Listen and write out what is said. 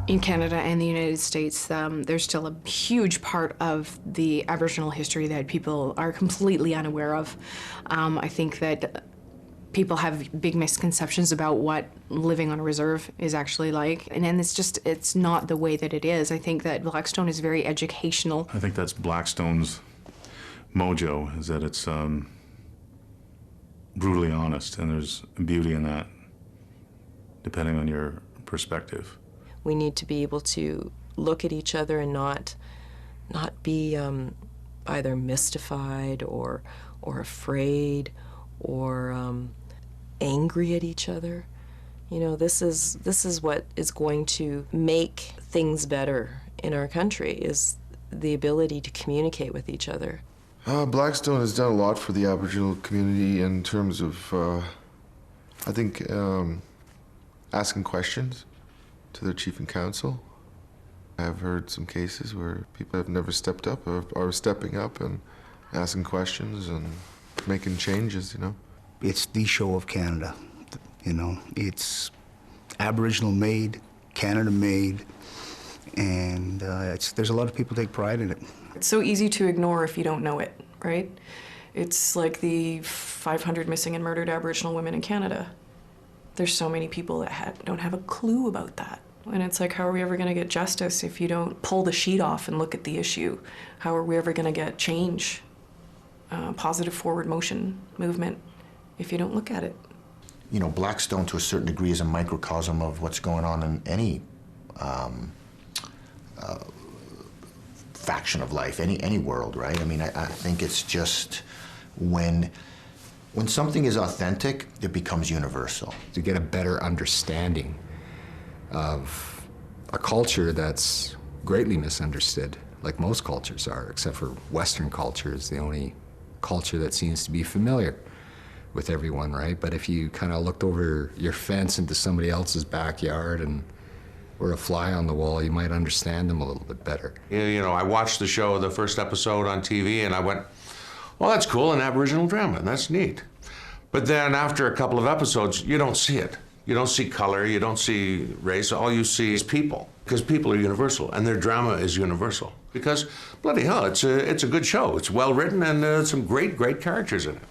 In Canada and the United States, there's still a huge part of the Aboriginal history that people are completely unaware of. I think that people have big misconceptions about what living on a reserve is actually like, and then it's not the way that it is. I think that Blackstone is very educational. I think that's Blackstone's mojo, is that it's brutally honest, and there's beauty in that, depending on your perspective. We need to be able to look at each other and not be either mystified or afraid or angry at each other. You know, this is what is going to make things better in our country, is the ability to communicate with each other. Blackstone has done a lot for the Aboriginal community in terms of, I think, asking questions to their chief and council. I've heard some cases where people have never stepped up or are stepping up and asking questions and making changes, you know. It's the show of Canada, you know. It's Aboriginal made, Canada made, and there's a lot of people take pride in it. It's so easy to ignore if you don't know it, right? It's like the 500 missing and murdered Aboriginal women in Canada. There's so many people that don't have a clue about that. And it's like, how are we ever going to get justice if you don't pull the sheet off and look at the issue? How are we ever going to get change, positive forward motion, movement, if you don't look at it? You know, Blackstone to a certain degree is a microcosm of what's going on in any faction of life, any world, right? I mean, I think it's just when something is authentic, it becomes universal. To get a better understanding of a culture that's greatly misunderstood, like most cultures are, except for Western culture is the only culture that seems to be familiar with everyone, right? But if you kind of looked over your fence into somebody else's backyard and were a fly on the wall, you might understand them a little bit better. You know, I watched the show, the first episode on TV, and I went, well, that's cool, an Aboriginal drama, and that's neat. But then after a couple of episodes, you don't see it. You don't see color, you don't see race, all you see is people. Because people are universal, and their drama is universal. Because, bloody hell, it's a good show. It's well written, and some great, great characters in it.